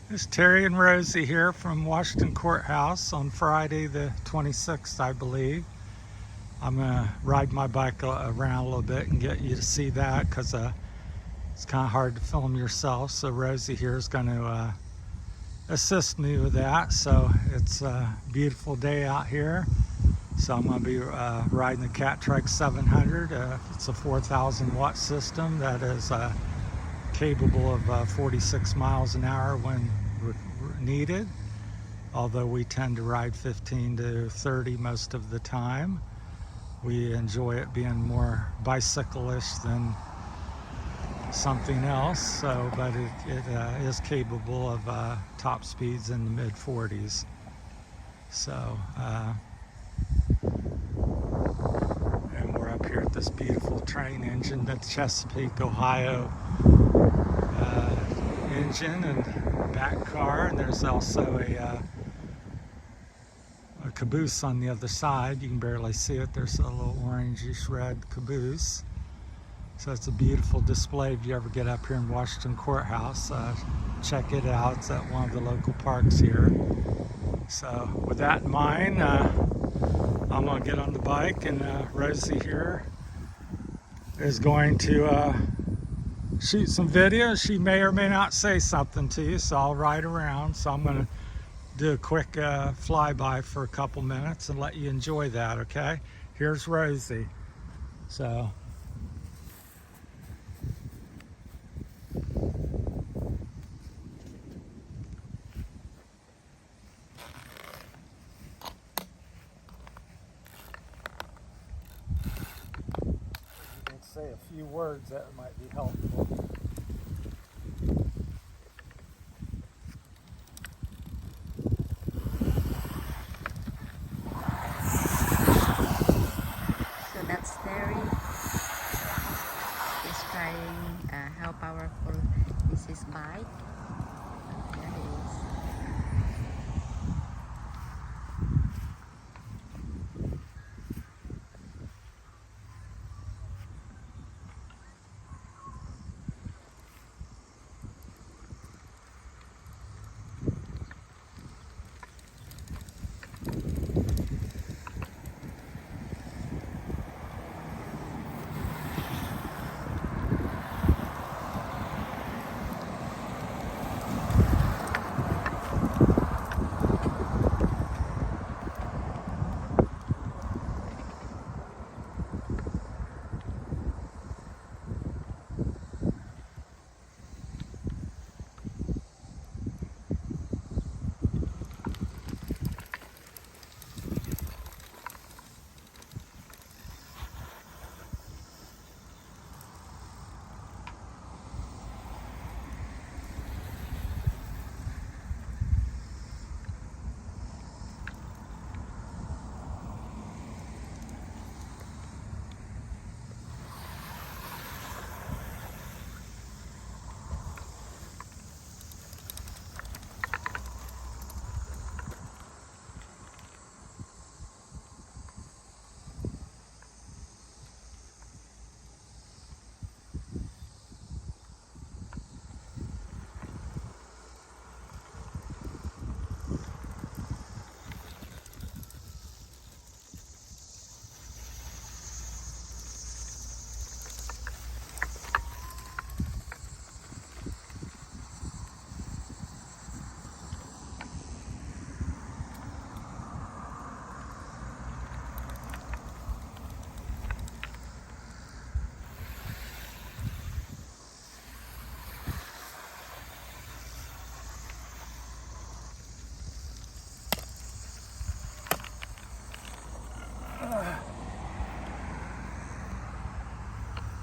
It's Terry and Rosie here from Washington Courthouse on Friday the 26th, I believe. I'm going to ride my bike around a little bit and get you to see that because it's kind of hard to film yourself. So Rosie here is going to assist me with that. So it's a beautiful day out here. So I'm going to be riding the Catrike 700. It's a 4,000 watt system that is capable of 46 miles an hour when needed, although we tend to ride 15 to 30 most of the time. We enjoy it being more bicycle-ish than something else, so but it is capable of top speeds in the mid 40s. So and we're up here at this beautiful train engine, the Chesapeake, Ohio engine and back car, and there's also a caboose on the other side. You can barely see it. There's a little orangish red caboose. So it's a beautiful display. If you ever get up here in Washington Courthouse, check it out. It's at one of the local parks here. So with that in mind, I'm going to get on the bike, and Rosie here is going to shoot some videos. She may or may not say something to you, so I'll ride around. So I'm going to do a quick flyby for a couple minutes and let you enjoy that, okay? Here's Rosie. So you can say a few words that might be helpful. So that's Terry. Describing how powerful is his bike. There it is.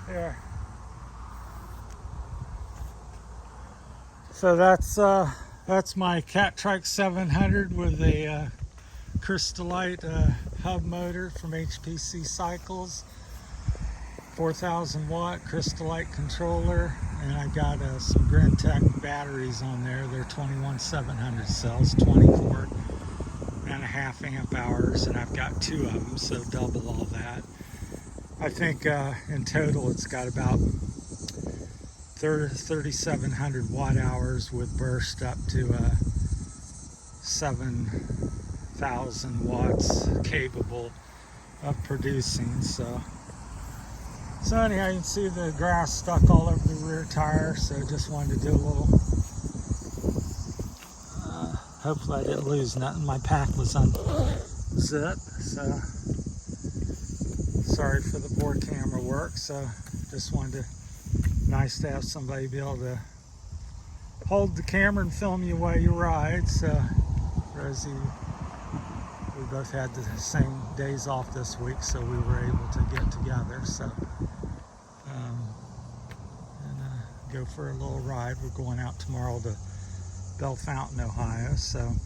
There. So that's my Catrike 700 with a Crystalite hub motor from HPC Cycles, 4,000 watt Crystalite controller, and I got some Grintech batteries on there. They're 21,700 cells, 24.5 amp hours, and I've got 2 of them, so double all that. I think in total it's got about 3,700 watt hours with burst up to 7,000 watts capable of producing. So anyhow, you can see the grass stuck all over the rear tire, so just wanted to do a little, hopefully I didn't lose nothing. My pack was unzipped, so sorry for the poor camera work. So just wanted to, nice to have somebody be able to hold the camera and film you while you ride. So Rosie, we both had the same days off this week, so we were able to get together. So go for a little ride. We're going out tomorrow to Bell Fountain, Ohio. So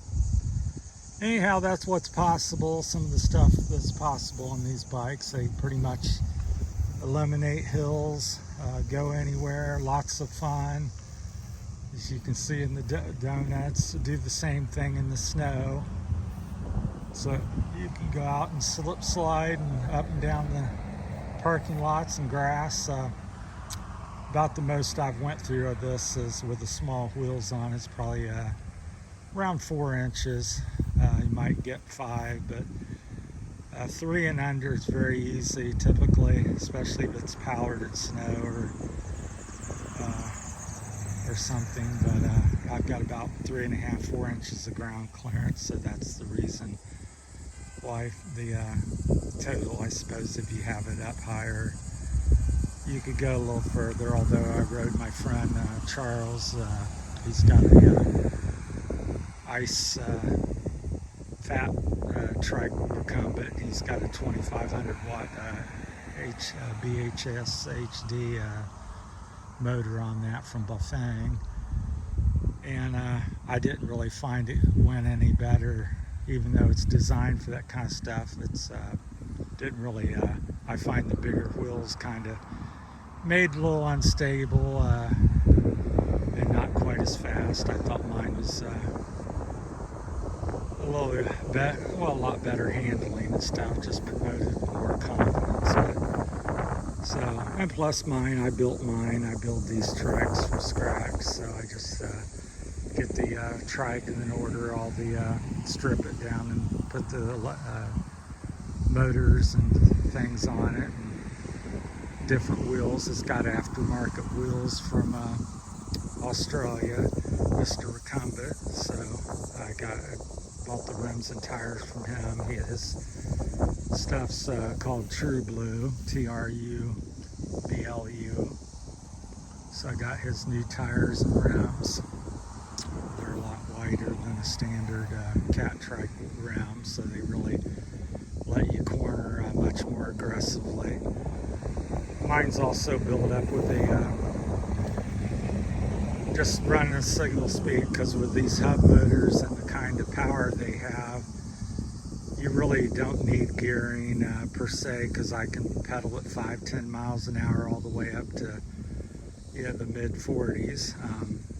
anyhow, that's what's possible. Some of the stuff that's possible on these bikes. They pretty much eliminate hills, go anywhere, lots of fun. As you can see in the donuts, do the same thing in the snow. So you can go out and slip slide and up and down the parking lots and grass. About the most I've went through of this is with the small wheels on. It's probably around 4 inches. You might get 5, but 3 and under is very easy typically, especially if it's powdered snow or something. But I've got about 3.5, 4 inches of ground clearance, so that's the reason why the total, I suppose, if you have it up higher, you could go a little further. Although I rode my friend Charles, he's got a ice fat trike recumbent. He's got a 2,500 watt BHS HD motor on that from Bafang, and I didn't really find it went any better, even though it's designed for that kind of stuff. It's didn't really. I find the bigger wheels kind of made a little unstable and not quite as fast. I thought mine was a little better, well, a lot better handling and stuff, just promoted more confidence. So, and plus mine, I built these trikes from scratch, so I just get the trike and then order all the, strip it down and put the motors and things on it. Different wheels. It's got aftermarket wheels from Australia, Mr. Recumbent. So I bought the rims and tires from him. His stuff's called True Blue, TRUBLU. So I got his new tires and rims. They're a lot wider than a standard Catrike rim, so they really let you corner much more aggressively. Mine's also built up with just running a signal speed, because with these hub motors and the kind of power they have, you really don't need gearing per se, because I can pedal at 5-10 miles an hour all the way up to the mid 40s.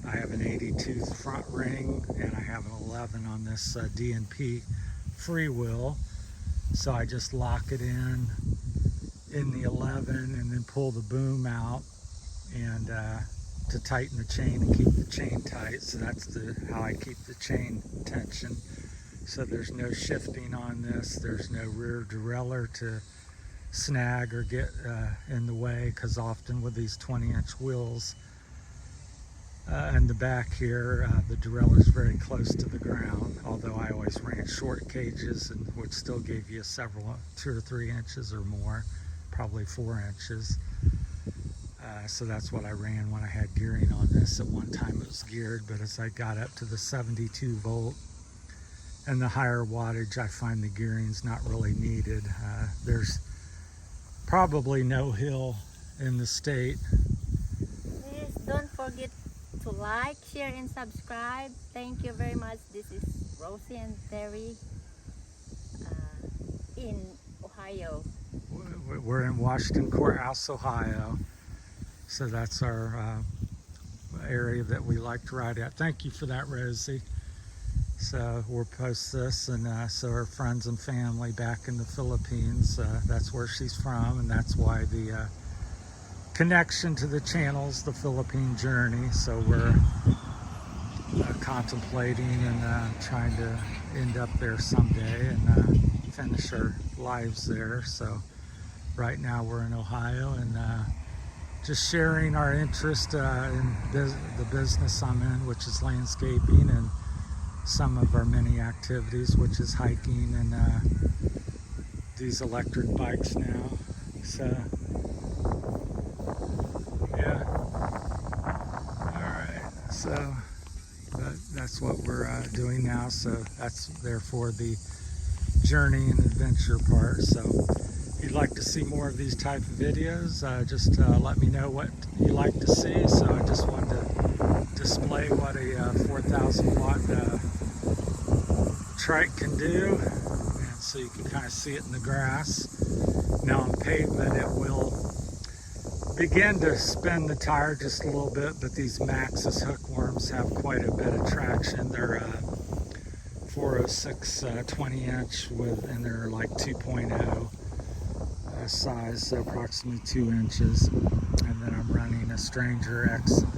I have an 82 front ring, and I have an 11 on this D&P freewheel, so I just lock it in the 11 and then pull the boom out and to tighten the chain and keep the chain tight. So that's how I keep the chain tension. So there's no shifting on this. There's no rear derailleur to snag or get in the way, because often with these 20-inch wheels in the back here, the derailleur is very close to the ground, although I always ran short cages, and which still gave you 2 or 3 inches or more, probably 4 inches. So that's what I ran when I had gearing on this. At one time it was geared, but as I got up to the 72 volt and the higher wattage, I find the gearing's not really needed. There's probably no hill in the state. Please don't forget to like, share, and subscribe. Thank you very much. This is Rosie and Terry in Ohio. We're in Washington Courthouse, Ohio. So that's our area that we like to ride at. Thank you for that, Rosie. So we'll post this, and so her friends and family back in the Philippines, that's where she's from, and that's why the connection to the channels, the Philippine journey. So we're contemplating and trying to end up there someday and finish our lives there. So right now we're in Ohio and just sharing our interest in the business I'm in, which is landscaping, and some of our many activities, which is hiking and these electric bikes now. So yeah, all right, so that's what we're doing now. So that's therefore the journey and adventure part. So if you'd like to see more of these type of videos, just let me know what you like to see. So I just wanted to display what a 4,000 watt trike can do, and so you can kind of see it in the grass. Now on pavement it will begin to spin the tire just a little bit, but these Maxxis hookworms have quite a bit of traction. They're 406 20-inch and they're like 2.0 size, so approximately 2 inches. And then I'm running a Stranger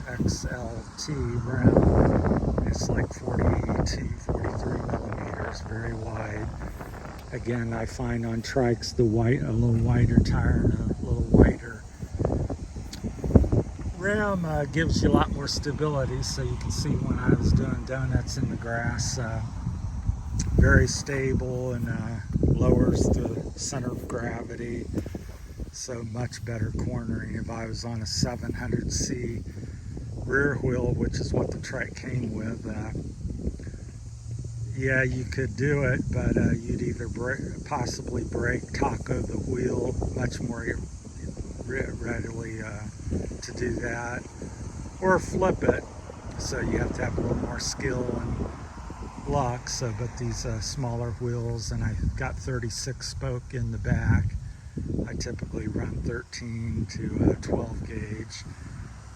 XLT rim. It's like 42, 43 millimeters, very wide. Again, I find on trikes a little wider tire and a little wider rim gives you a lot more stability. So you can see when I was doing donuts in the grass, very stable and lowers the center of gravity. So much better cornering. If I was on a 700C rear wheel, which is what the trike came with, yeah, you could do it, but you'd either possibly break, taco the wheel much more readily to do that, or flip it. So you have to have a little more skill and luck. So, but these smaller wheels, and I've got 36 spoke in the back. I typically run 13 to 12 gauge,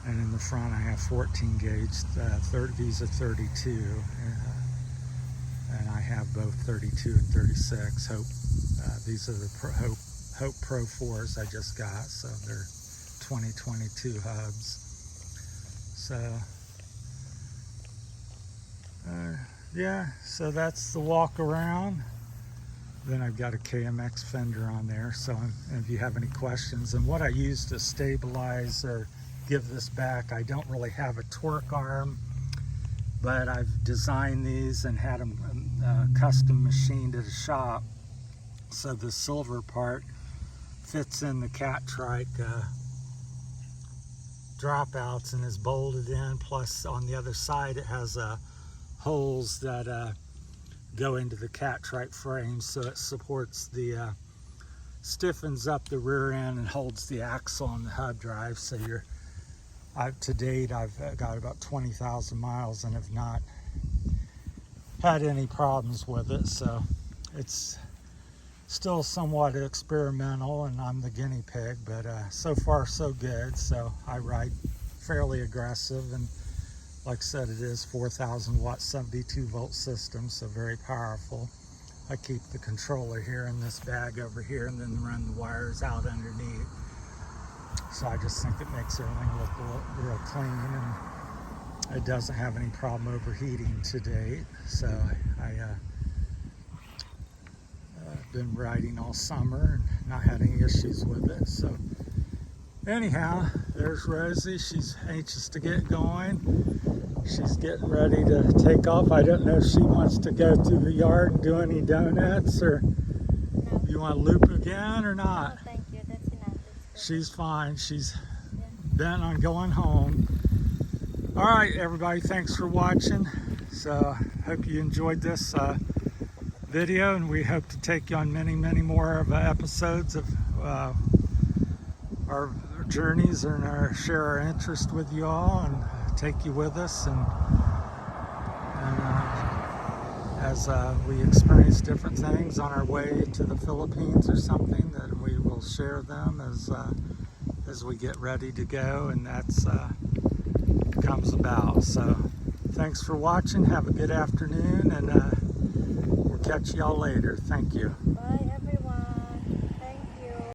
and in the front I have 14 gauge. These are 32, and I have both 32 and 36. These are the Hope Pro 4s I just got, so they're 2022 hubs. So yeah, so that's the walk around. Then I've got a KMX fender on there. So if you have any questions, and what I use to stabilize or give this back, I don't really have a torque arm, but I've designed these and had them custom machined at a shop. So the silver part fits in the Catrike dropouts and is bolted in. Plus on the other side it has holes that go into the Catrike frame, so it supports the stiffens up the rear end and holds the axle on the hub drive. So to date I've got about 20,000 miles and have not had any problems with it. So it's still somewhat experimental and I'm the guinea pig, but so far so good. So I ride fairly aggressive, and like I said, it is 4,000 watt 72 volt system, so very powerful. I keep the controller here in this bag over here and then run the wires out underneath. So I just think it makes everything look real clean, and it doesn't have any problem overheating to date. So I've been riding all summer and not had any issues with it. So anyhow, there's Rosie. She's anxious to get going. She's getting ready to take off. I don't know if she wants to go through the yard and do any donuts, or No. you want to loop again or not. No, thank you. That's enough. She's fine. She's bent on going home. All right, everybody, thanks for watching. So hope you enjoyed this video, and we hope to take you on many more of episodes of our journeys and share our interest with you all and take you with us, and as we experience different things on our way to the Philippines or something, that we will share them as we get ready to go, and that's comes about. So thanks for watching. Have a good afternoon, and we'll catch y'all later. Thank you. Bye.